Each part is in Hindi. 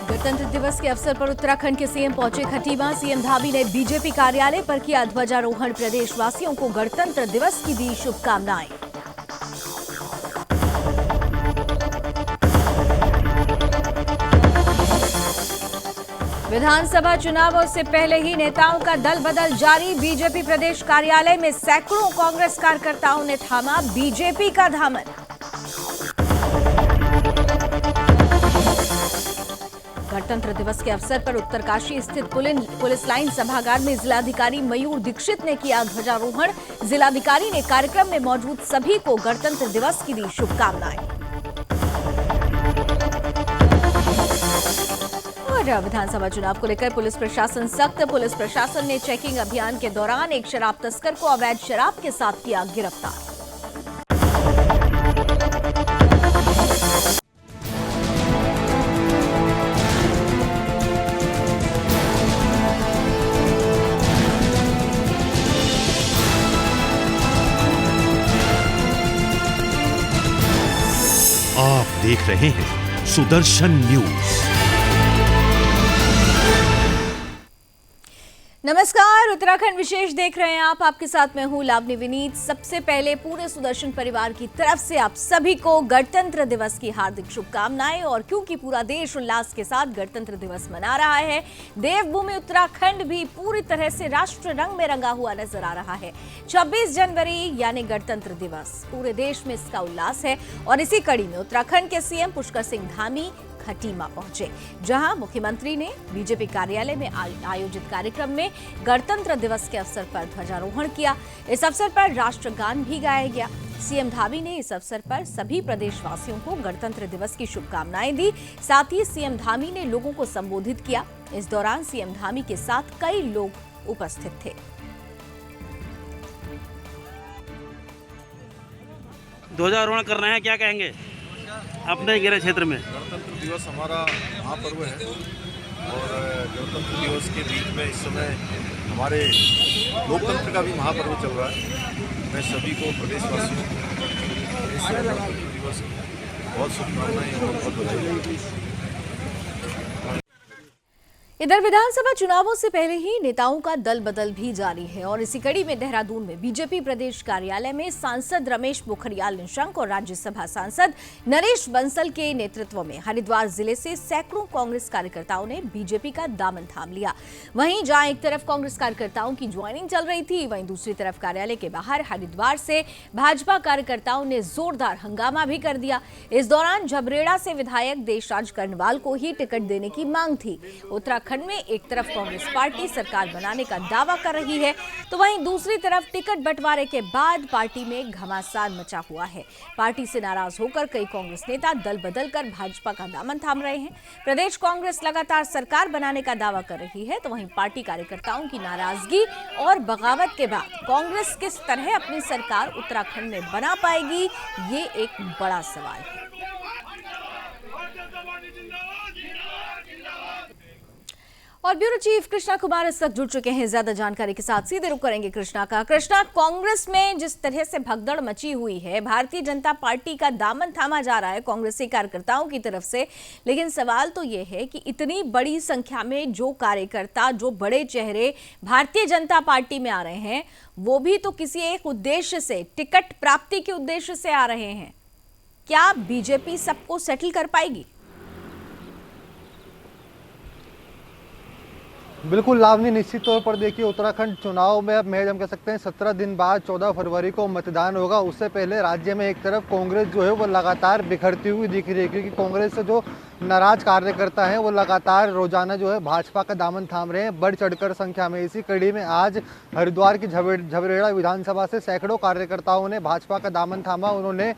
गणतंत्र दिवस के अवसर पर उत्तराखंड के सीएम पहुंचे खटीमा। सीएम धामी ने बीजेपी कार्यालय पर किया ध्वजारोहण। प्रदेशवासियों को गणतंत्र दिवस की दी शुभकामनाएं। विधानसभा चुनावों से पहले ही नेताओं का दल बदल जारी। बीजेपी प्रदेश कार्यालय में सैकड़ों कांग्रेस कार्यकर्ताओं ने थामा बीजेपी का दामन। गणतंत्र दिवस के अवसर पर उत्तरकाशी स्थित पुलिस लाइन सभागार में जिलाधिकारी मयूर दीक्षित ने किया ध्वजारोहण। जिलाधिकारी ने कार्यक्रम में मौजूद सभी को गणतंत्र दिवस की दी शुभकामनाएं। विधानसभा चुनाव को लेकर पुलिस प्रशासन सख्त। पुलिस प्रशासन ने चेकिंग अभियान के दौरान एक शराब तस्कर को अवैध शराब के साथ किया गिरफ्तार। आप देख रहे हैं सुदर्शन न्यूज। नमस्कार, उत्तराखंड विशेष देख रहे हैं आप। आपके साथ मैं हूं लावनी विनीत। सबसे पहले पूरे सुदर्शन परिवार की तरफ से आप सभी को गणतंत्र दिवस की हार्दिक शुभकामनाएं। और क्योंकि पूरा देश उल्लास के साथ गणतंत्र दिवस मना रहा है, देवभूमि उत्तराखंड भी पूरी तरह से राष्ट्र रंग में रंगा हुआ नजर आ रहा है। 26 जनवरी यानी गणतंत्र दिवस, पूरे देश में इसका उल्लास है। और इसी कड़ी में उत्तराखंड के सीएम पुष्कर सिंह धामी खटीमा पहुंचे, जहां मुख्यमंत्री ने बीजेपी कार्यालय में आयोजित कार्यक्रम में गणतंत्र दिवस के अवसर पर ध्वजारोहण किया। इस अवसर पर राष्ट्रगान भी गाया गया। सीएम धामी ने इस अवसर पर सभी प्रदेशवासियों को गणतंत्र दिवस की शुभकामनाएं दी। साथ ही सीएम धामी ने लोगों को संबोधित किया। इस दौरान सीएम धामी के साथ कई लोग उपस्थित थे। ध्वजारोहण कर रहे हैं, क्या कहेंगे अपने गिरे क्षेत्र में? गणतंत्र दिवस हमारा महापर्व है और गणतंत्र दिवस के बीच में इस समय हमारे लोकतंत्र का भी महापर्व चल रहा है। मैं सभी को प्रदेशवासियों को इस गणतंत्र दिवस की बहुत शुभकामनाएं और बहुत बधाई। इधर विधानसभा चुनावों से पहले ही नेताओं का दल बदल भी जारी है। और इसी कड़ी में देहरादून में बीजेपी प्रदेश कार्यालय में सांसद रमेश पोखरियाल निशंक और राज्यसभा सांसद नरेश बंसल के नेतृत्व में हरिद्वार जिले से सैकड़ों कांग्रेस कार्यकर्ताओं ने बीजेपी का दामन थाम लिया। वहीं जहां एक तरफ कांग्रेस कार्यकर्ताओं की ज्वाइनिंग चल रही थी, वहीं दूसरी तरफ कार्यालय के बाहर हरिद्वार से भाजपा कार्यकर्ताओं ने जोरदार हंगामा भी कर दिया। इस दौरान झबरेड़ा से विधायक देशराज कर्णवाल को ही टिकट देने की मांग थी। उत्तराखंड में एक तरफ कांग्रेस पार्टी सरकार बनाने का दावा कर रही है, तो वहीं दूसरी तरफ टिकट बंटवारे के बाद पार्टी में घमासान मचा हुआ है। पार्टी से नाराज होकर कई कांग्रेस नेता दल बदल कर भाजपा का दामन थाम रहे हैं। प्रदेश कांग्रेस लगातार सरकार बनाने का दावा कर रही है, तो वहीं पार्टी कार्यकर्ताओं की नाराजगी और बगावत के बाद कांग्रेस किस तरह अपनी सरकार उत्तराखंड में बना पाएगी, ये एक बड़ा सवाल है। और ब्यूरो चीफ कृष्णा कुमार इस वक्त जुड़ चुके हैं ज्यादा जानकारी के साथ। सीधे रुख करेंगे कृष्णा का। कृष्णा, कांग्रेस में जिस तरह से भगदड़ मची हुई है, भारतीय जनता पार्टी का दामन थामा जा रहा है कांग्रेसी कार्यकर्ताओं की तरफ से, लेकिन सवाल तो यह है कि इतनी बड़ी संख्या में जो कार्यकर्ता, जो बड़े चेहरे भारतीय जनता पार्टी में आ रहे हैं, वो भी तो किसी एक उद्देश्य से, टिकट प्राप्ति के उद्देश्य से आ रहे हैं। क्या बीजेपी सबको सेटल कर पाएगी? बिल्कुल लावनी, निश्चित तौर पर देखिए उत्तराखंड चुनाव में अब महज हम कह सकते हैं 17 दिन बाद 14 फरवरी को मतदान होगा। उससे पहले राज्य में एक तरफ कांग्रेस जो है वो लगातार बिखरती हुई दिख रही है, क्योंकि कांग्रेस से जो नाराज कार्यकर्ता हैं वो लगातार रोजाना जो है भाजपा का दामन थाम रहे हैं, बढ़ चढ़कर संख्या में। इसी कड़ी में आज हरिद्वार की झबरेड़ा विधानसभा से सैकड़ों कार्यकर्ताओं ने भाजपा का दामन थामा। उन्होंने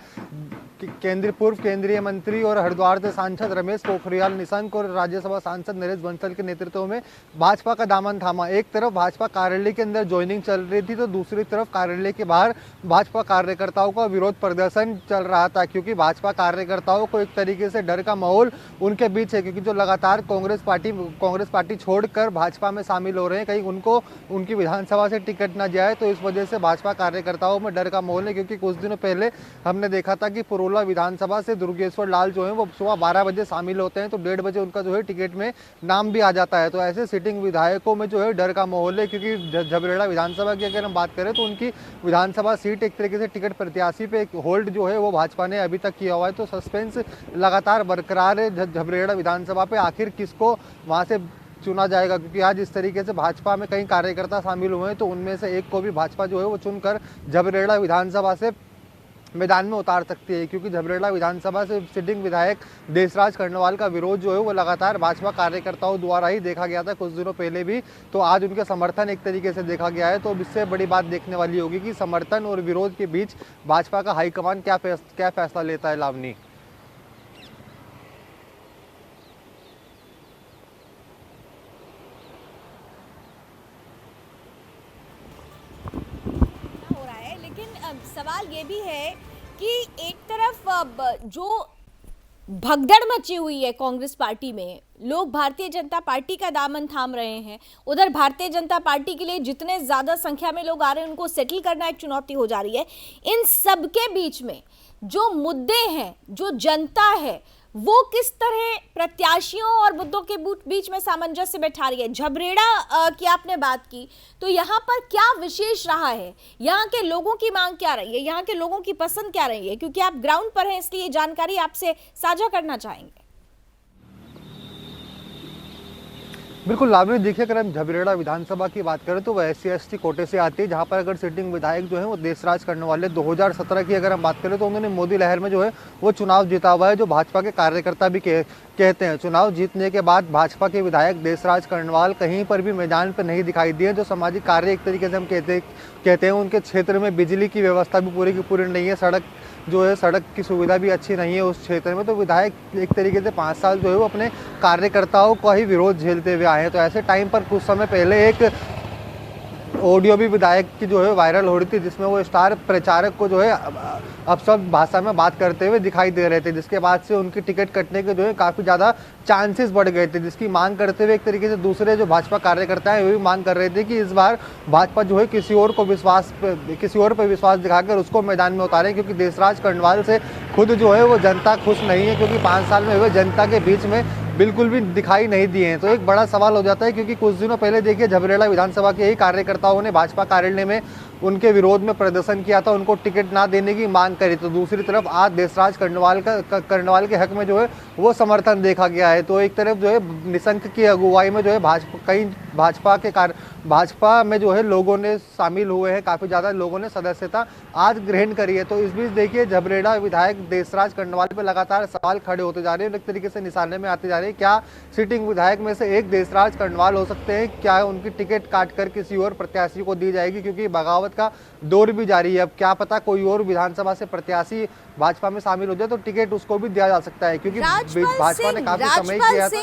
पूर्व केंद्रीय मंत्री और हरिद्वार से सांसद रमेश पोखरियाल निशंक और राज्यसभा सांसद नरेश बंसल के नेतृत्व में भाजपा का दामन थामा। एक तरफ भाजपा कार्यालय के अंदर ज्वाइनिंग चल रही थी, तो दूसरी तरफ कार्यालय के बाहर भाजपा कार्यकर्ताओं का विरोध प्रदर्शन चल रहा था, क्योंकि भाजपा कार्यकर्ताओं को एक तरीके से डर का माहौल उनके बीच है, क्योंकि जो लगातार कांग्रेस पार्टी छोड़कर भाजपा में शामिल हो रहे हैं, कहीं उनको उनकी विधानसभा से टिकट न जाए, तो इस वजह से भाजपा कार्यकर्ताओं में डर का माहौल है। क्योंकि कुछ दिनों पहले हमने देखा था कि पुरोला टटोला विधानसभा से दुर्गेश्वर लाल जो है वो सुबह 12 बजे शामिल होते हैं, तो 1:30 बजे उनका जो है टिकट में नाम भी आ जाता है। तो ऐसे सिटिंग विधायकों में जो है डर का माहौल है, क्योंकि झबरेड़ा विधानसभा की अगर हम बात करें तो उनकी विधानसभा सीट एक तरीके से टिकट प्रत्याशी पे होल्ड जो है वो भाजपा ने अभी तक किया हुआ है। तो सस्पेंस लगातार बरकरार है झबरेड़ा विधानसभा पे, आखिर किसको वहाँ से चुना जाएगा, क्योंकि आज इस तरीके से भाजपा में कई कार्यकर्ता शामिल हुए हैं, तो उनमें से एक को भी भाजपा जो है वो चुनकर झबरेड़ा विधानसभा से मैदान में उतार सकती है। क्योंकि झबरेड़ा विधानसभा से सिटिंग विधायक देशराज कर्णवाल का विरोध जो है वो लगातार भाजपा कार्यकर्ताओं द्वारा ही देखा गया था कुछ दिनों पहले भी, तो आज उनके समर्थन एक तरीके से देखा गया है। तो अब इससे बड़ी बात देखने वाली होगी कि समर्थन और विरोध के बीच भाजपा का हाईकमान क्या फैसला लेता है। लावनी, सवाल ये भी है कि एक तरफ जो भगदड़ मची हुई है कांग्रेस पार्टी में, लोग भारतीय जनता पार्टी का दामन थाम रहे हैं, उधर भारतीय जनता पार्टी के लिए जितने ज्यादा संख्या में लोग आ रहे हैं उनको सेटल करना एक चुनौती हो जा रही है। इन सब के बीच में जो मुद्दे हैं, जो जनता है, वो किस तरह प्रत्याशियों और मुद्दों के बीच में सामंजस्य बैठा रही है। झबरेड़ा की आपने बात की, तो यहाँ पर क्या विशेष रहा है, यहाँ के लोगों की मांग क्या रही है, यहाँ के लोगों की पसंद क्या रही है, क्योंकि आप ग्राउंड पर हैं इसलिए जानकारी आपसे साझा करना चाहेंगे। बिल्कुल लावनी, देखिए अगर हम झबरेड़ा विधानसभा की बात करें तो वह SC/ST कोटे से आती है, जहां पर अगर सिटिंग विधायक जो है वो देशराज कर्णवाल 2017 की अगर हम बात करें तो उन्होंने मोदी लहर में जो है वो चुनाव जीता हुआ है, जो भाजपा के कार्यकर्ता भी कहते हैं। चुनाव जीतने के बाद भाजपा के विधायक देशराज कर्णवाल कहीं पर भी मैदान पर नहीं दिखाई दिए। जो सामाजिक कार्य एक तरीके से हम कहते हैं, उनके क्षेत्र में बिजली की व्यवस्था भी पूरी की पूरी नहीं है, सड़क की सुविधा भी अच्छी नहीं है उस क्षेत्र में। तो विधायक एक तरीके से 5 साल जो है वो अपने कार्यकर्ताओं का ही विरोध झेलते हुए आए हैं। तो ऐसे टाइम पर कुछ समय पहले एक ऑडियो भी विधायक की जो है वायरल हो रही थी, जिसमें वो स्टार प्रचारक को जो है अपशब्द भाषा में बात करते हुए दिखाई दे रहे थे, जिसके बाद से उनकी टिकट कटने के जो है काफ़ी ज़्यादा चांसेस बढ़ गए थे, जिसकी मांग करते हुए एक तरीके से दूसरे जो भाजपा कार्यकर्ता हैं वो भी मांग कर रहे थे कि इस बार भाजपा जो है किसी और पर विश्वास दिखाकर उसको मैदान में उतारें, क्योंकि देशराज कर्णवाल से खुद जो है वो जनता खुश नहीं है, क्योंकि 5 साल में वे जनता के बीच में बिल्कुल भी दिखाई नहीं दिए हैं। तो एक बड़ा सवाल हो जाता है, क्योंकि कुछ दिनों पहले देखिए झबरेड़ा विधानसभा के ही कार्यकर्ताओं ने भाजपा कार्यालय में उनके विरोध में प्रदर्शन किया था, उनको टिकट ना देने की मांग करी। तो दूसरी तरफ आज देशराज कर्णवाल के हक में जो है वो समर्थन देखा गया है। तो एक तरफ जो है निशंक की अगुवाई में जो है भाजपा में जो है लोगों ने शामिल हुए हैं, काफ़ी ज़्यादा लोगों ने सदस्यता आज ग्रहण करी है। तो इस बीच देखिए झबरेड़ा विधायक देशराज कर्णवाल पे लगातार सवाल खड़े होते जा रहे हैं, एक तरीके से निशाने में आते जा रहे हैं। क्या सिटिंग विधायक में से एक देशराज कर्णवाल हो सकते हैं? क्या उनकी टिकट काटकर किसी और प्रत्याशी को दी जाएगी? क्योंकि बगावत का दौर भी जारी है। अब क्या पता कोई और विधानसभा से प्रत्याशी भाजपा में शामिल हो जाए तो टिकट उसको भी दिया जा सकता है, क्योंकि भाजपा ने काफी समय किया था।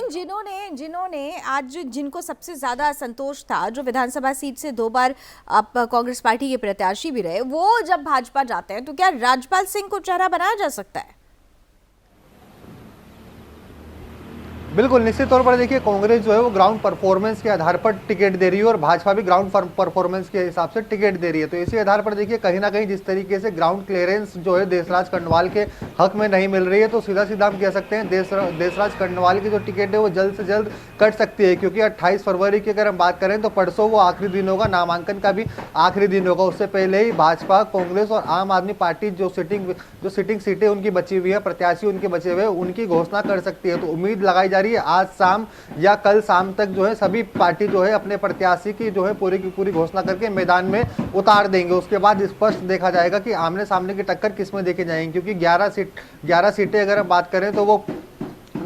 जिन्होंने आज जिनको सबसे ज्यादा असंतोष था, जो विधानसभा सीट से 2 बार आप कांग्रेस पार्टी के प्रत्याशी भी रहे, वो जब भाजपा जाते हैं तो क्या राजपाल सिंह को चेहरा बनाया जा सकता है? बिल्कुल, निश्चित तौर पर देखिए कांग्रेस जो है वो ग्राउंड परफॉर्मेंस के आधार पर टिकट दे रही है और भाजपा भी ग्राउंड परफॉर्मेंस के हिसाब से टिकट दे रही है। तो इसी आधार पर देखिए कहीं ना कहीं जिस तरीके से ग्राउंड क्लियरेंस जो है देशराज कर्णवाल के हक में नहीं मिल रही है, तो सीधा हम कह सकते हैं देशराज कर्णवाल की जो टिकट है वो जल्द से जल्द कट सकती है, क्योंकि 28 फरवरी की अगर हम बात करें तो परसों वो आखिरी दिन होगा, नामांकन का भी आखिरी दिन होगा। उससे पहले ही भाजपा, कांग्रेस और आम आदमी पार्टी जो सिटिंग सीटें उनकी बची हुई है, प्रत्याशी उनके बचे हुए, उनकी घोषणा कर सकती है। तो उम्मीद लगाई जा रही है आज शाम या कल शाम तक जो है सभी पार्टी जो है अपने प्रत्याशी की जो है पूरी की पूरी घोषणा करके मैदान में उतार देंगे। उसके बाद स्पष्ट देखा जाएगा कि आमने सामने की टक्कर किसमें देखे जाएंगे, क्योंकि 11 सीटें अगर हम बात करें तो वो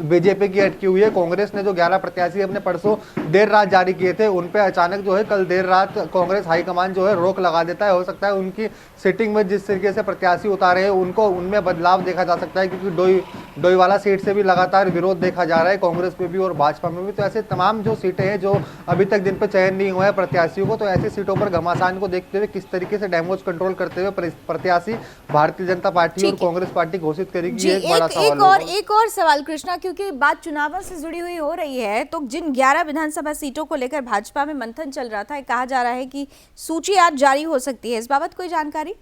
बीजेपी की अटकी हुई है। कांग्रेस ने जो 11 प्रत्याशी अपने परसों देर रात जारी किए थे, उन पे अचानक जो है कल देर रात कांग्रेस हाईकमान जो है रोक लगा देता है। हो सकता है उनकी सिटिंग में जिस तरीके से प्रत्याशी उतारे हैं उनको उनमें बदलाव देखा जा सकता है, क्योंकि डोईवाला सीट से भी लगातार विरोध देखा जा रहा है कांग्रेस पे भी और भाजपा में भी। तो ऐसे तमाम जो सीटें हैं जो अभी तक जिन पर चयन नहीं हुआ है प्रत्याशियों को, तो ऐसी सीटों पर घमासान को देखते हुए किस तरीके से डैमेज कंट्रोल करते हुए प्रत्याशी भारतीय जनता पार्टी और कांग्रेस पार्टी घोषित करेगी, एक बड़ा सवाल। एक और सवाल कृष्णा, क्योंकि बात चुनावों से जुड़ी हुई हो रही है, तो जिन 11 विधानसभा सीटों को लेकर भाजपा में मंथन चल रहा था, कहा जा रहा है कि सूची आज जारी हो सकती है, इस बाबत कोई जानकारी?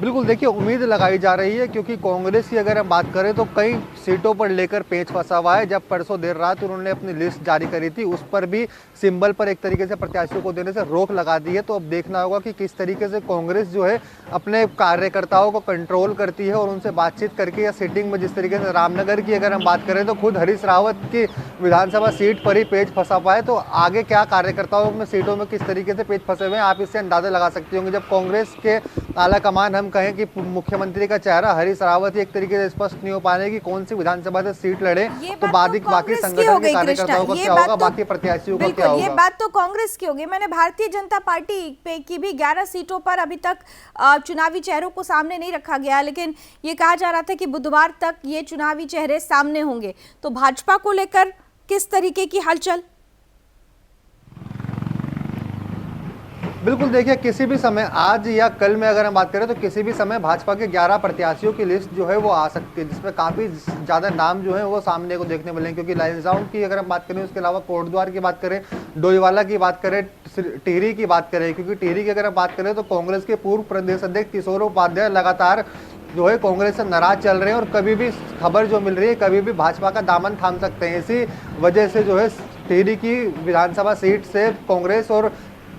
बिल्कुल, देखिए उम्मीद लगाई जा रही है क्योंकि कांग्रेस की अगर हम बात करें तो कई सीटों पर लेकर पेच फंसा हुआ है। जब परसों देर रात उन्होंने अपनी लिस्ट जारी करी थी, उस पर भी सिंबल पर एक तरीके से प्रत्याशियों को देने से रोक लगा दी है। तो अब देखना होगा कि किस तरीके से कांग्रेस जो है अपने कार्यकर्ताओं को कंट्रोल करती है और उनसे बातचीत करके, या सिटिंग में जिस तरीके से रामनगर की अगर हम बात करें तो खुद हरीश रावत की विधानसभा सीट पर ही पेच फंसा हुआ है। तो आगे क्या कार्यकर्ताओं में सीटों में किस तरीके से पेच फंसे हुए हैं, आप इससे अंदाजा लगा सकते होंगे। जब कांग्रेस के आला कमान हम कहें कि मुख्यमंत्री का चेहरा हरीश रावत ही एक तरीके से स्पष्ट नहीं हो पाने की कौन सी विधानसभा से सीट लड़े, तो बाकी संगठन के कार्यकर्ताओं का क्या होगा, बाकी प्रत्याशियों का क्या होगा। ये बात तो कांग्रेस की होगी। मैंने भारतीय जनता पार्टी पे की भी 11 सीटों पर अभी तक चुनावी चेहरों को सामने नहीं रखा गया, लेकिन ये कहा जा रहा था कि बुधवार तक ये चुनावी चेहरे सामने होंगे। तो भाजपा को लेकर किस तरीके की हलचल? बिल्कुल, देखिए किसी भी समय, आज या कल में अगर हम बात करें तो किसी भी समय भाजपा के 11 प्रत्याशियों की लिस्ट जो है वो आ सकती है, जिसमें काफ़ी ज़्यादा नाम जो है वो सामने को देखने मिलेंगे। क्योंकि लाइंसडाउन की अगर हम बात करें, उसके अलावा कोटद्वार की बात करें, डोईवाला की बात करें, टिहरी की बात करें, क्योंकि टिहरी की अगर हम बात करें तो कांग्रेस के पूर्व प्रदेश अध्यक्ष किशोर उपाध्याय लगातार जो है कांग्रेस से नाराज चल रहे हैं और कभी भी खबर जो मिल रही है कभी भी भाजपा का दामन थाम सकते हैं। इसी वजह से जो है टिहरी की विधानसभा सीट से कांग्रेस और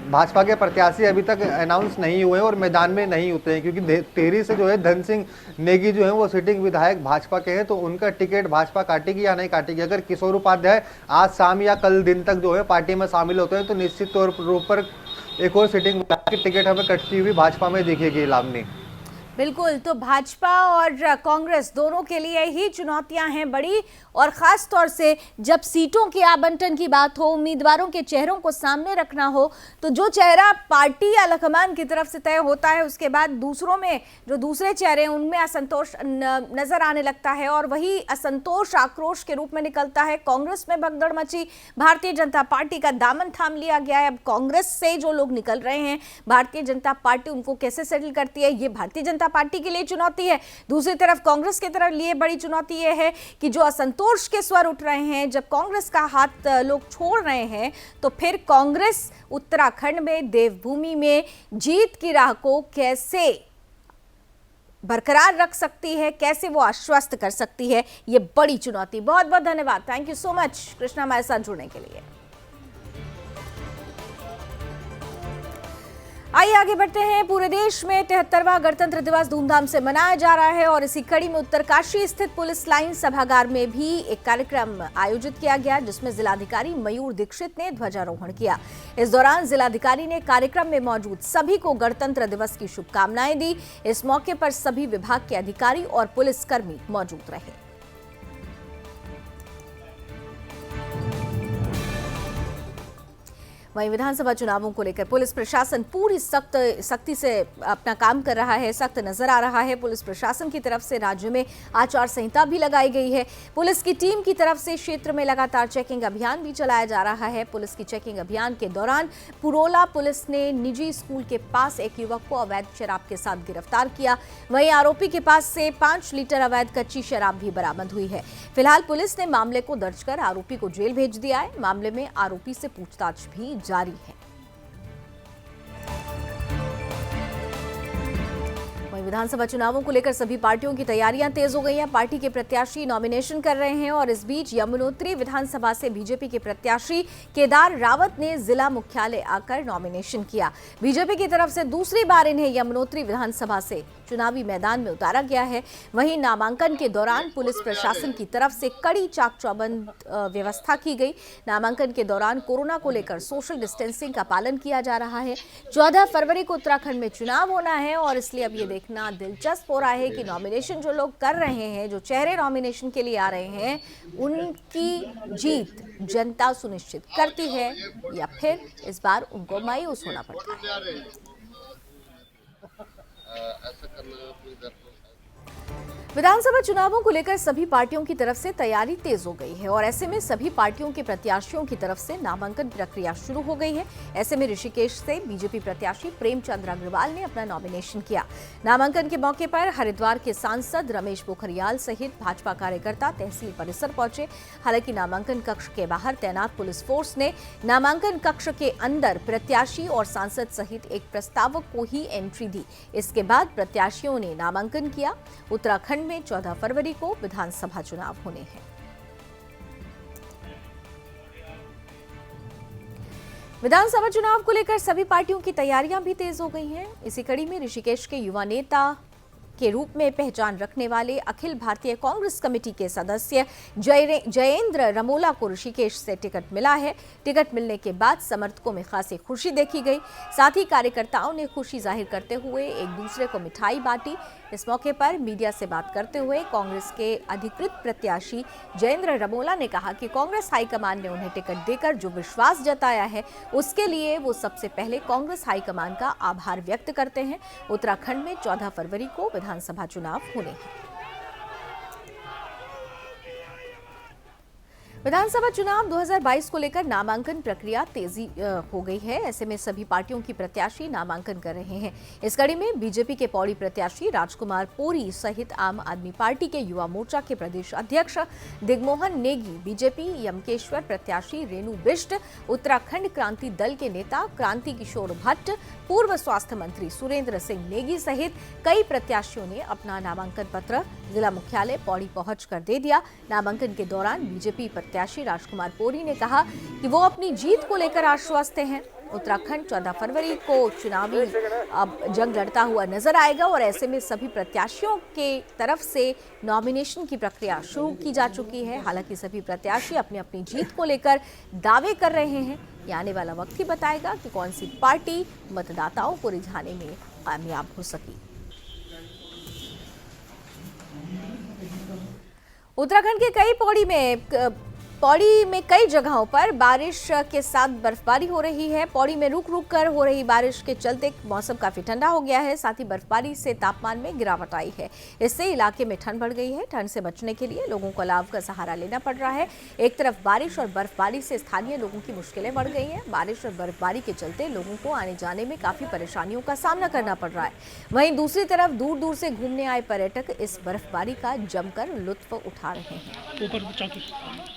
भाजपा के प्रत्याशी अभी तक अनाउंस नहीं हुए और मैदान में नहीं उतरे हैं। क्योंकि टिहरी से जो है धन सिंह नेगी जो है वो सिटिंग विधायक भाजपा के हैं, तो उनका टिकट भाजपा काटेगी या नहीं काटेगी। अगर किशोर उपाध्याय आज शाम या कल दिन तक जो है पार्टी में शामिल होते हैं तो निश्चित तौर पर एक और सिटिंग विधायक की टिकट हमें कटती हुई भाजपा में दिखेगी। लावनी, बिल्कुल, तो भाजपा और कांग्रेस दोनों के लिए ही चुनौतियां हैं बड़ी, और खास तौर से जब सीटों के आवंटन की बात हो, उम्मीदवारों के चेहरों को सामने रखना हो, तो जो चेहरा पार्टी या आलाकमान की तरफ से तय होता है उसके बाद दूसरों में जो दूसरे चेहरे हैं उनमें असंतोष नजर आने लगता है, और वही असंतोष आक्रोश के रूप में निकलता है। कांग्रेस में भगदड़ मची, भारतीय जनता पार्टी का दामन थाम लिया गया है। अब कांग्रेस से जो लोग निकल रहे हैं, भारतीय जनता पार्टी उनको कैसे सेटल करती है, ये भारतीय जनता पार्टी के लिए चुनौती है। दूसरी तरफ कांग्रेस की तरफ लिए बड़ी चुनौती यह है कि जो असंतोष के स्वर उठ रहे हैं, जब कांग्रेस का हाथ लोग छोड़ रहे हैं, तो फिर कांग्रेस उत्तराखंड में देवभूमि में जीत की राह को कैसे बरकरार रख सकती है, कैसे वो आश्वस्त कर सकती है, ये बड़ी चुनौती। बहुत बहुत धन्यवाद, thank you so much Krishna हमारे साथ जुड़ने के लिए। आइए आगे बढ़ते हैं। पूरे देश में 73वां गणतंत्र दिवस धूमधाम से मनाया जा रहा है और इसी कड़ी में उत्तरकाशी स्थित पुलिस लाइन सभागार में भी एक कार्यक्रम आयोजित किया गया, जिसमें जिलाधिकारी मयूर दीक्षित ने ध्वजारोहण किया। इस दौरान जिलाधिकारी ने कार्यक्रम में मौजूद सभी को गणतंत्र दिवस की शुभकामनाएं दी। इस मौके पर सभी विभाग के अधिकारी और पुलिसकर्मी मौजूद रहे। वहीं विधानसभा चुनावों को लेकर पुलिस प्रशासन पूरी सख्ती से अपना काम कर रहा है, सख्त नजर आ रहा है। पुलिस प्रशासन की तरफ से राज्य में आचार संहिता भी लगाई गई है। पुलिस की टीम की तरफ से क्षेत्र में लगातार चेकिंग अभियान भी चलाया जा रहा है। पुलिस की चेकिंग अभियान के दौरान पुरोला पुलिस ने निजी स्कूल के पास एक युवक को अवैध शराब के साथ गिरफ्तार किया। वहीं आरोपी के पास से 5 लीटर अवैध कच्ची शराब भी बरामद हुई है। फिलहाल पुलिस ने मामले को दर्ज कर आरोपी को जेल भेज दिया है। मामले में आरोपी से पूछताछ भी जारी है। वहीं विधानसभा चुनावों को लेकर सभी पार्टियों की तैयारियां तेज हो गई हैं। पार्टी के प्रत्याशी नॉमिनेशन कर रहे हैं और इस बीच यमुनोत्री विधानसभा से बीजेपी के प्रत्याशी केदार रावत ने जिला मुख्यालय आकर नॉमिनेशन किया। बीजेपी की तरफ से दूसरी बार इन्हें यमुनोत्री विधानसभा से चुनावी मैदान में उतारा गया है। वहीं नामांकन के दौरान पुलिस प्रशासन की तरफ से कड़ी चाक चौबंद व्यवस्था की गई। नामांकन के दौरान कोरोना को लेकर सोशल डिस्टेंसिंग का पालन किया जा रहा है। 14 फरवरी को उत्तराखंड में चुनाव होना है और इसलिए अब ये देखना दिलचस्प हो रहा है कि नॉमिनेशन जो लोग कर रहे हैं, जो चेहरे नॉमिनेशन के लिए आ रहे हैं, उनकी जीत जनता सुनिश्चित करती है या फिर इस बार उनको मायूस होना पड़ता है। विधानसभा चुनावों को लेकर सभी पार्टियों की तरफ से तैयारी तेज हो गई है और ऐसे में सभी पार्टियों के प्रत्याशियों की तरफ से नामांकन प्रक्रिया शुरू हो गई है। ऐसे में ऋषिकेश से बीजेपी प्रत्याशी प्रेमचंद अग्रवाल ने अपना नॉमिनेशन किया। नामांकन के मौके पर हरिद्वार के सांसद रमेश पोखरियाल सहित भाजपा कार्यकर्ता तहसील परिसर पहुंचे। हालांकि नामांकन कक्ष के बाहर तैनात पुलिस फोर्स ने नामांकन कक्ष के अंदर प्रत्याशी और सांसद सहित एक प्रस्तावक को ही एंट्री दी। इसके बाद प्रत्याशियों ने नामांकन किया। उत्तराखंड में 14 फरवरी को विधानसभा चुनाव होने हैं। विधानसभा चुनाव को लेकर सभी पार्टियों की तैयारियां भी तेज हो गई हैं। इसी कड़ी में ऋषिकेश के युवा नेता के रूप में पहचान रखने वाले अखिल भारतीय कांग्रेस कमेटी के सदस्य जयेंद्र रमोला को ऋषिकेश से टिकट मिला है। टिकट मिलने के बाद समर्थकों में खासी खुशी देखी गई। साथ ही कार्यकर्ताओं ने खुशी जाहिर करते हुए एक दूसरे को मिठाई बांटी। इस मौके पर मीडिया से बात करते हुए कांग्रेस के अधिकृत प्रत्याशी जयेंद्र रमोला ने कहा कि कांग्रेस हाईकमान ने उन्हें टिकट देकर जो विश्वास जताया है उसके लिए वो सबसे पहले कांग्रेस हाईकमान का आभार व्यक्त करते हैं। उत्तराखंड में 14 फरवरी को विधानसभा चुनाव होने हैं। विधानसभा चुनाव 2022 को लेकर नामांकन प्रक्रिया तेजी हो गई है। ऐसे में सभी पार्टियों की प्रत्याशी नामांकन कर रहे हैं। इस कड़ी में बीजेपी के पौड़ी प्रत्याशी राजकुमार पोरी सहित आम आदमी पार्टी के युवा मोर्चा के प्रदेश अध्यक्ष दिग्मोहन नेगी, बीजेपी यमकेश्वर प्रत्याशी रेणु बिष्ट, उत्तराखंड क्रांति दल के नेता क्रांति किशोर भट्ट, पूर्व स्वास्थ्य मंत्री सुरेंद्र सिंह नेगी सहित कई प्रत्याशियों ने अपना नामांकन पत्र जिला मुख्यालय पौड़ी पहुंचकर दे दिया। नामांकन के दौरान बीजेपी प्रत्याशी राजकुमार पोरी ने कहा कि वो अपनी जीत को लेकर आश्वस्त हैं। उत्तराखंड 14 फरवरी को चुनावी अब जंग लड़ता हुआ नजर आएगा और ऐसे में सभी प्रत्याशियों के तरफ से नॉमिनेशन की प्रक्रिया शुरू की जा चुकी है। हालांकि सभी प्रत्याशी अपनी अपनी जीत को लेकर दावे कर रहे हैं। ये आने वाला वक्त ही बताएगा कि कौन सी पार्टी मतदाताओं को रिझाने में कामयाब हो सकी। उत्तराखंड के पौड़ी में कई जगहों पर बारिश के साथ बर्फबारी हो रही है। पौड़ी में रुक रुक कर हो रही बारिश के चलते मौसम काफी ठंडा हो गया है। साथ ही बर्फबारी से तापमान में गिरावट आई है। इससे इलाके में ठंड बढ़ गई है। ठंड से बचने के लिए लोगों को अलाव का सहारा लेना पड़ रहा है। एक तरफ बारिश और बर्फबारी से स्थानीय लोगों की मुश्किलें बढ़ गई हैं। बारिश और बर्फबारी के चलते लोगों को आने जाने में काफी परेशानियों का सामना करना पड़ रहा है। वहीं दूसरी तरफ दूर दूर से घूमने आए पर्यटक इस बर्फबारी का जमकर लुत्फ उठा रहे हैं।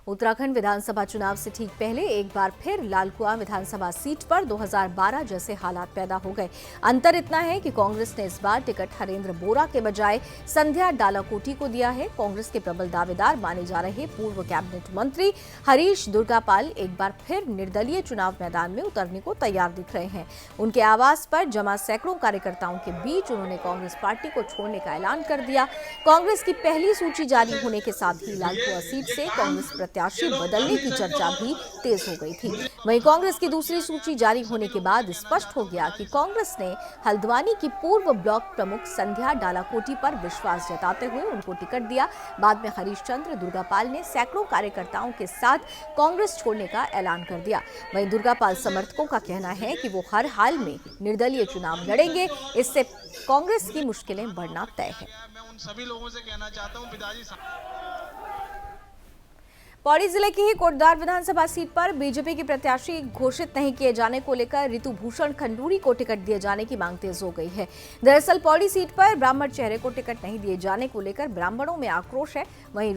उत्तराखंड विधानसभा चुनाव से ठीक पहले एक बार फिर लालकुआं विधानसभा सीट पर 2012 जैसे हालात पैदा हो गए। अंतर इतना है कि कांग्रेस ने इस बार टिकट हरेंद्र बोरा के बजाय संध्या डालाकोटी को दिया है। कांग्रेस के प्रबल दावेदार माने जा रहे पूर्व कैबिनेट मंत्री हरीश दुर्गापाल एक बार फिर निर्दलीय चुनाव मैदान में उतरने को तैयार दिख रहे हैं। उनके आवास पर जमा सैकड़ों कार्यकर्ताओं के बीच उन्होंने कांग्रेस पार्टी को छोड़ने का ऐलान कर दिया। कांग्रेस की पहली सूची जारी होने के साथ ही लालकुआं सीट से कांग्रेस प्रत्याशी बदलने की चर्चा भी तेज हो गई थी। वहीं कांग्रेस की दूसरी सूची जारी होने के बाद स्पष्ट हो गया कि कांग्रेस ने हल्द्वानी की पूर्व ब्लॉक प्रमुख संध्या डालाकोटी पर विश्वास जताते हुए उनको टिकट दिया। बाद में हरीशचंद्र दुर्गापाल ने सैकड़ों कार्यकर्ताओं के साथ कांग्रेस छोड़ने का ऐलान कर दिया। वहीं दुर्गापाल समर्थकों का कहना है कि वो हर हाल में निर्दलीय चुनाव लड़ेंगे। इससे कांग्रेस की मुश्किलें बढ़ना तय है। मैं उन सभी लोगों से कहना चाहता हूं पिताजी पौड़ी जिले की ही कोटद्वार विधानसभा सीट पर बीजेपी के प्रत्याशी घोषित नहीं किए जाने को लेकर ऋतुभूषण खंडूरी को टिकट दिए जाने की मांग तेज हो गई है। दरअसल पौड़ी सीट पर ब्राह्मण चेहरे को टिकट नहीं दिए जाने को लेकर ब्राह्मणों में आक्रोश है। वहीं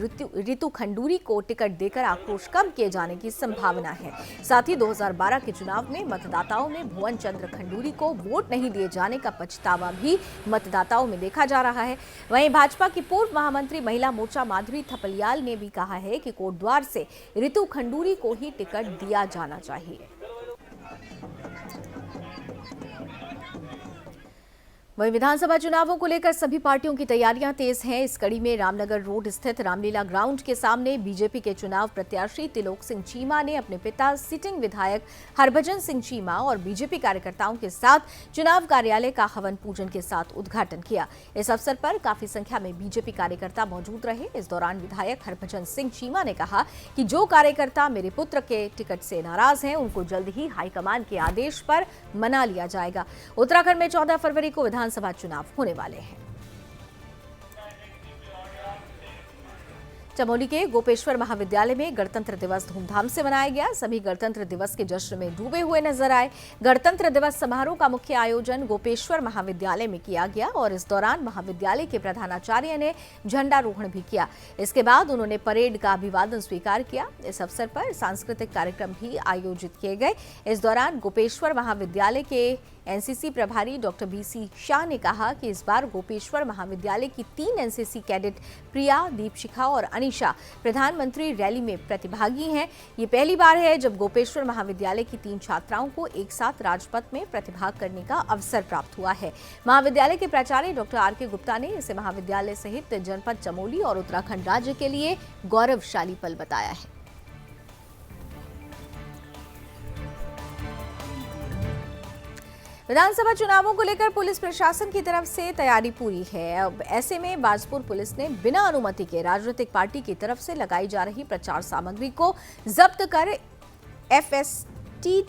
ऋतु खंडूरी को टिकट देकर आक्रोश कम किए जाने की संभावना है। साथ ही 2012 के चुनाव में मतदाताओं में भुवन चंद्र खंडूरी को वोट नहीं दिए जाने का पछतावा भी मतदाताओं में देखा जा रहा है। वहीं भाजपा की पूर्व महामंत्री महिला मोर्चा माधुरी थपलियाल ने भी कहा है कि कोटद्वार से ऋतु खंडूरी को ही टिकट दिया जाना चाहिए। वहीं विधानसभा चुनावों को लेकर सभी पार्टियों की तैयारियां तेज हैं। इस कड़ी में रामनगर रोड स्थित रामलीला ग्राउंड के सामने बीजेपी के चुनाव प्रत्याशी त्रिलोक सिंह चीमा ने अपने पिता सिटिंग विधायक हरभजन सिंह चीमा और बीजेपी कार्यकर्ताओं के साथ चुनाव कार्यालय का हवन पूजन के साथ उद्घाटन किया। इस अवसर पर काफी संख्या में बीजेपी कार्यकर्ता मौजूद रहे। इस दौरान विधायक हरभजन सिंह चीमा ने कहा कि जो कार्यकर्ता मेरे पुत्र के टिकट से नाराज हैं, उनको जल्द ही हाईकमान के आदेश पर मना लिया जाएगा। उत्तराखंड में 14 फरवरी को विधानसभा चुनाव होने वाले हैं। चमोली के गोपेश्वर महाविद्यालय में गणतंत्र दिवस धूमधाम से मनाया गया। सभी गणतंत्र दिवस के जश्न में डूबे हुए नजर आए। गणतंत्र दिवस समारोह का मुख्य आयोजन गोपेश्वर महाविद्यालय में किया गया और इस दौरान महाविद्यालय के प्रधानाचार्य ने झंडारोहण भी किया। इसके बाद उन्होंने परेड का अभिवादन स्वीकार किया। इस अवसर पर सांस्कृतिक कार्यक्रम भी आयोजित किए गए। इस दौरान गोपेश्वर महाविद्यालय के एनसीसी प्रभारी डॉक्टर बीसी शाह ने कहा कि इस बार गोपेश्वर महाविद्यालय की 3 एनसीसी कैडेट प्रिया, दीपशिखा और अनीशा प्रधानमंत्री रैली में प्रतिभागी हैं। ये पहली बार है जब गोपेश्वर महाविद्यालय की 3 छात्राओं को एक साथ राजपथ में प्रतिभाग करने का अवसर प्राप्त हुआ है। महाविद्यालय के प्राचार्य डॉक्टर आर.के. गुप्ता ने इसे महाविद्यालय सहित जनपद चमोली और उत्तराखंड राज्य के लिए गौरवशाली पल बताया है। विधानसभा चुनावों को लेकर पुलिस प्रशासन की तरफ से तैयारी पूरी है। अब ऐसे में बाजपुर पुलिस ने बिना अनुमति के राजनीतिक पार्टी की तरफ से लगाई जा रही प्रचार सामग्री को जब्त कर एफएसटी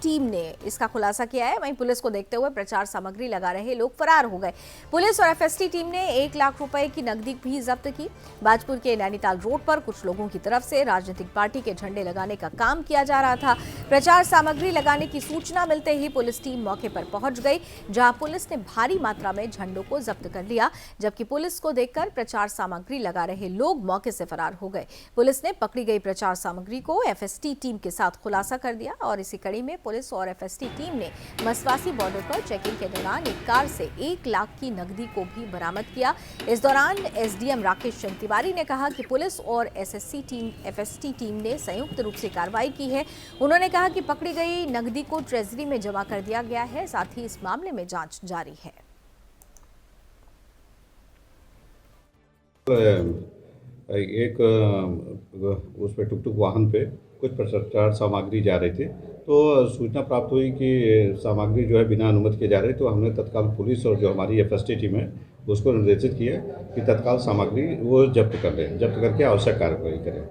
टीम ने इसका खुलासा किया है। वहीं पुलिस को देखते हुए प्रचार सामग्री लगा रहे लोग फरार हो गए। पुलिस और एफएसटी टीम ने 1 लाख रुपए की नकदी भी जब्त की। बाजपुर के नैनीताल रोड पर कुछ लोगों की तरफ से राजनीतिक पार्टी के झंडे लगाने का काम किया जा रहा था। प्रचार सामग्री लगाने की सूचना मिलते ही पुलिस टीम मौके पर पहुंच गई, जहां पुलिस ने भारी मात्रा में झंडों को जब्त कर लिया, जबकि पुलिस को देखकर प्रचार सामग्री लगा रहे लोग मौके से फरार हो गए। पुलिस ने पकड़ी गई प्रचार सामग्री को एफएसटी टीम के साथ खुलासा कर दिया और इसी कड़ी में पुलिस और एफएसटी टीम ने मसवासी बॉर्डर पर चेकिंग के दौरान एक कार से 1 लाख की नकदी को भी बरामद किया। इस दौरान एसडीएम राकेश चंद तिवारी ने कहा कि पुलिस और एफएसटी टीम ने संयुक्त रूप से कार्रवाई की है। उन्होंने कहा कि पकड़ी गई नकदी को ट्रेजरी में जमा कर दिया गया है। साथ ही इस मामले में जांच जारी है। एक उस पे टुकटुक वाहन पे कुछ प्रचार सामग्री जा रही थी, तो सूचना प्राप्त हुई कि सामग्री जो है बिना अनुमति के जा रही, तो हमने तत्काल पुलिस और जो हमारी एफएसटी टीम है उसको निर्देशित किया कि तत्काल सामग्री वो जब्त कर लें, जब्त करके आवश्यक कार्रवाई करें।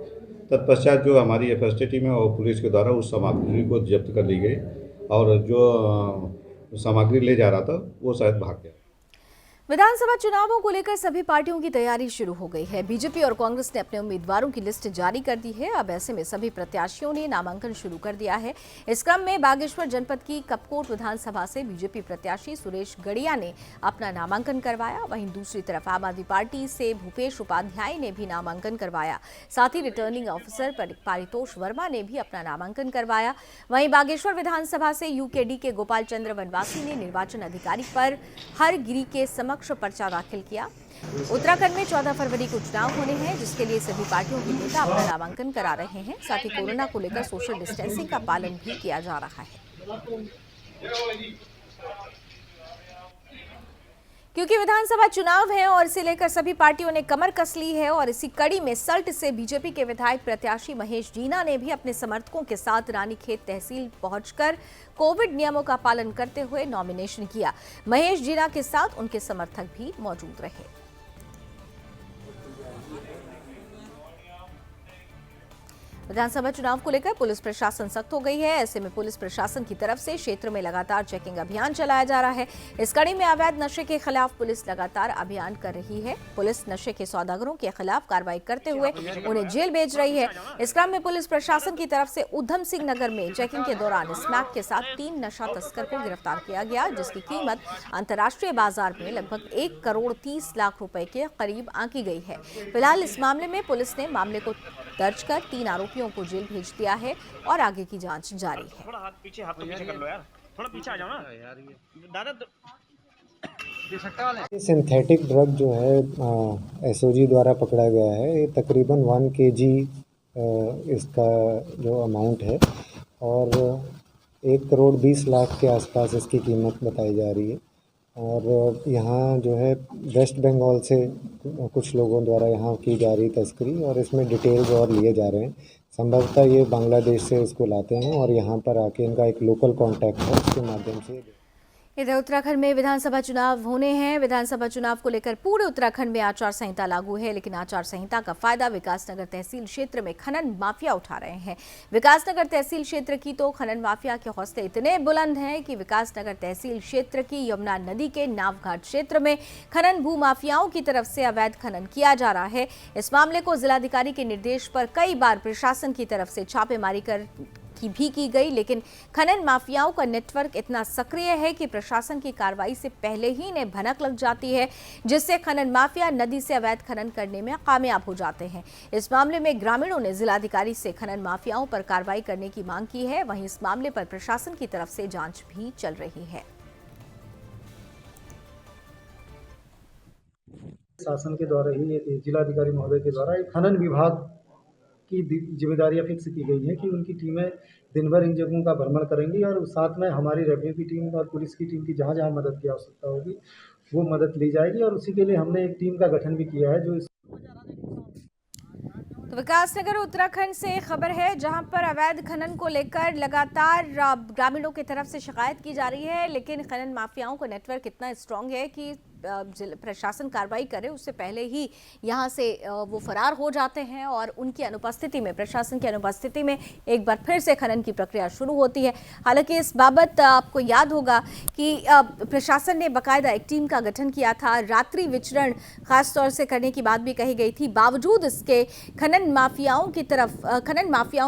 तत्पश्चात जो हमारी एफएसटी टीम है और पुलिस के द्वारा उस सामग्री को जब्त कर ली गई और जो सामग्री ले जा रहा था वो शायद भाग गया। विधानसभा चुनावों को लेकर सभी पार्टियों की तैयारी शुरू हो गई है। बीजेपी और कांग्रेस ने अपने उम्मीदवारों की लिस्ट जारी कर दी है। अब ऐसे में सभी प्रत्याशियों ने नामांकन शुरू कर दिया है। इस क्रम में बागेश्वर जनपद की कपकोट विधानसभा से बीजेपी प्रत्याशी सुरेश गड़िया ने अपना नामांकन करवाया। वहीं दूसरी तरफ आम आदमी पार्टी से भूपेश उपाध्याय ने भी नामांकन करवाया। साथ ही रिटर्निंग ऑफिसर पारितोष वर्मा ने भी अपना नामांकन करवाया। वहीं बागेश्वर विधानसभा से यूकेडी के गोपाल चंद्र वनवासी ने निर्वाचन अधिकारी पर हरगिरी के समक्ष पर्चा दाखिल किया। उत्तराखंड में 14 फरवरी को चुनाव होने हैं, जिसके लिए सभी पार्टियों के नेता अपना नामांकन करा रहे हैं। साथ ही कोरोना को लेकर सोशल डिस्टेंसिंग का पालन भी किया जा रहा है। क्योंकि विधानसभा चुनाव है और इसे लेकर सभी पार्टियों ने कमर कस ली है और इसी कड़ी में सल्ट से बीजेपी के विधायक प्रत्याशी महेश जीना ने भी अपने समर्थकों के साथ रानीखेत तहसील पहुंचकर कोविड नियमों का पालन करते हुए नॉमिनेशन किया। महेश जीना के साथ उनके समर्थक भी मौजूद रहे। विधानसभा चुनाव को लेकर पुलिस प्रशासन सख्त हो गई है। ऐसे में पुलिस प्रशासन की तरफ से क्षेत्र में लगातार चेकिंग अभियान चलाया जा रहा है। इस कड़ी में अवैध नशे के खिलाफ पुलिस लगातार अभियान कर रही है। पुलिस नशे के सौदागरों के खिलाफ कार्रवाई करते हुए उन्हें जेल भेज रही है। इस क्रम में पुलिस प्रशासन की तरफ से उधम सिंह नगर में चेकिंग के दौरान स्मैक के साथ 3 नशा तस्कर को गिरफ्तार किया गया, जिसकी कीमत अंतर्राष्ट्रीय बाजार में लगभग 1 करोड़ 30 लाख रुपए के करीब आंकी गई है। फिलहाल इस मामले में पुलिस ने मामले को दर्ज कर 3 आरोपियों को जेल भेज दिया है और आगे की जांच जारी है। थोड़ा हाथ पीछे कर लो यार, थोड़ा पीछे आ जाओ ना यार, दादा सिंथेटिक ड्रग जो है एसओजी द्वारा पकड़ा गया है। ये तकरीबन 1 kg इसका जो अमाउंट है और 1 करोड़ 20 लाख के आसपास इसकी कीमत बताई जा रही है। और यहाँ जो है वेस्ट बंगाल से कुछ लोगों द्वारा यहाँ की जा रही तस्करी और इसमें डिटेल्स और लिए जा रहे हैं। संभवतः ये बांग्लादेश से इसको लाते हैं और यहाँ पर आके इनका एक लोकल कॉन्टैक्ट है, उसके माध्यम से। इधर उत्तराखंड में विधानसभा चुनाव होने हैं। विधानसभा चुनाव को लेकर पूरे उत्तराखंड में आचार संहिता लागू है, लेकिन आचार संहिता का फायदा विकासनगर तहसील क्षेत्र में खनन माफिया उठा रहे हैं। विकासनगर तहसील क्षेत्र की तो खनन माफिया के हौसले इतने बुलंद हैं कि विकासनगर तहसील क्षेत्र की यमुना नदी के नावघाट क्षेत्र में खनन भूमाफियाओं की तरफ से अवैध खनन किया जा रहा है। इस मामले को जिलाधिकारी के निर्देश पर कई बार प्रशासन की तरफ से छापेमारी की गई, लेकिन खनन माफियाओं का नेटवर्क इतना सक्रिय है कि प्रशासन की कार्रवाई से पहले ही इन्हें भनक लग जाती है, जिससे खनन माफिया नदी से अवैध खनन करने में कामयाब हो जाते हैं। इस मामले में ग्रामीणों ने जिलाधिकारी से खनन माफियाओं पर कार्रवाई करने की मांग की है। वहीं इस मामले पर प्रशासन की तरफ से जांच भी चल रही है। शासन के द्वारा ही जिलाधिकारी महोदय के द्वारा एक खनन विभाग की जिम्मेदारियां फिक्स की गई है कि उनकी टीमें दिन भर इन जगहों का भ्रमण करेंगी और साथ में हमारी रेवेन्यू की टीम और पुलिस की टीम की जहां जहां मदद की आवश्यकता होगी वो मदद ली जाएगी। और उसी के लिए हमने एक टीम का गठन भी किया है। जो तो विकासनगर उत्तराखंड से खबर है, जहां पर अवैध खनन को लेकर लगातार ग्रामीणों की तरफ से शिकायत की जा रही है, लेकिन खनन माफियाओं का नेटवर्क इतना स्ट्रांग है कि प्रशासन कार्रवाई करे उससे पहले ही यहां से वो फरार हो जाते हैं और उनकी अनुपस्थिति में, प्रशासन की अनुपस्थिति में एक बार फिर से खनन की प्रक्रिया शुरू होती है। हालांकि इस बाबत आपको याद होगा कि प्रशासन ने बाकायदा एक टीम का गठन किया था। रात्रि विचरण खास तौर से करने की बात भी कही गई थी। बावजूद इसके खनन माफियाओं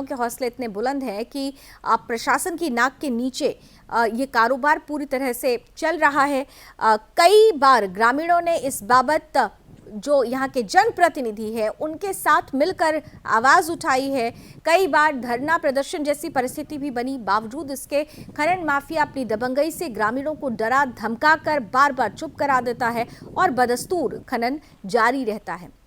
के हौसले इतने बुलंद हैं कि प्रशासन की नाक के नीचे ये कारोबार पूरी तरह से चल रहा है। कई बार ग्रामीणों ने इस बाबत जो यहाँ के जनप्रतिनिधि है उनके साथ मिलकर आवाज उठाई है। कई बार धरना प्रदर्शन जैसी परिस्थिति भी बनी। बावजूद इसके खनन माफिया अपनी दबंगई से ग्रामीणों को डरा धमका कर बार बार चुप करा देता है और बदस्तूर खनन जारी रहता है।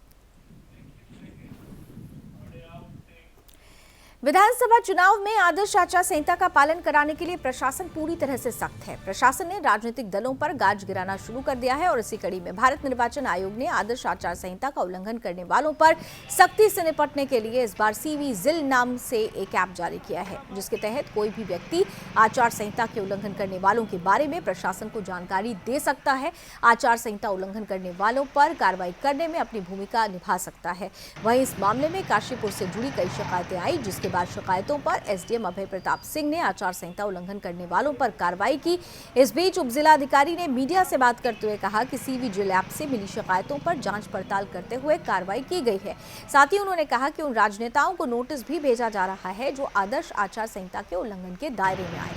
विधानसभा चुनाव में आदर्श आचार संहिता का पालन कराने के लिए प्रशासन पूरी तरह से सख्त है। प्रशासन ने राजनीतिक दलों पर गाज गिराना शुरू कर दिया है और इसी कड़ी में भारत निर्वाचन आयोग ने आदर्श आचार संहिता का उल्लंघन करने वालों पर सख्ती से निपटने के लिए इस बार CV जिल नाम से एक ऐप जारी किया है, जिसके तहत कोई भी व्यक्ति आचार संहिता के उल्लंघन करने वालों के बारे में प्रशासन को जानकारी दे सकता है। आचार संहिता उल्लंघन करने वालों पर कार्रवाई करने में अपनी भूमिका निभा सकता है। वहीं इस मामले में काशीपुर से जुड़ी कई शिकायतें आई, जिसके बाद शिकायतों पर SDM अभय प्रताप सिंह ने आचार संहिता उल्लंघन करने वालों पर कार्रवाई की। इस बीच उप जिलाधिकारी ने मीडिया से बात करते हुए कहा कि CV जिल ऐप से मिली शिकायतों पर जांच पड़ताल करते हुए कार्रवाई की गई है। साथ ही उन्होंने कहा कि उन राजनेताओं को नोटिस भी भेजा जा रहा है जो आदर्श आचार संहिता के उल्लंघन के दायरे में आए।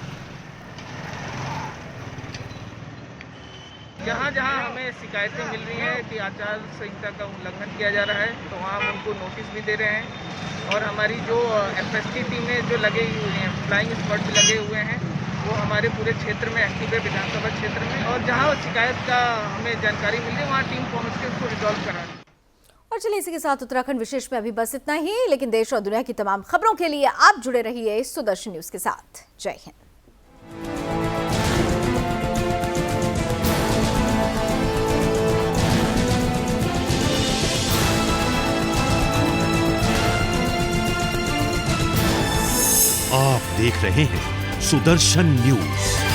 जहाँ जहाँ हमें शिकायतें मिल रही हैं कि आचार संहिता का उल्लंघन किया जा रहा है, तो वहाँ हम उनको नोटिस भी दे रहे हैं। और हमारी जो FST टीमें जो लगे हुए हैं, फ्लाइंग स्क्वाड भी लगे हुए हैं, वो हमारे पूरे क्षेत्र में एक्टिव है, विधानसभा क्षेत्र में। और जहाँ शिकायत का हमें जानकारी मिल रही है वहाँ टीम पहुँच के उसको रिजॉल्व करा रही है। और चलिए इसी के साथ उत्तराखंड विशेष में अभी बस इतना ही, लेकिन देश और दुनिया की तमाम खबरों के लिए आप जुड़े रहिए सुदर्शन न्यूज के साथ। जय हिंद। आप देख रहे हैं सुदर्शन न्यूज।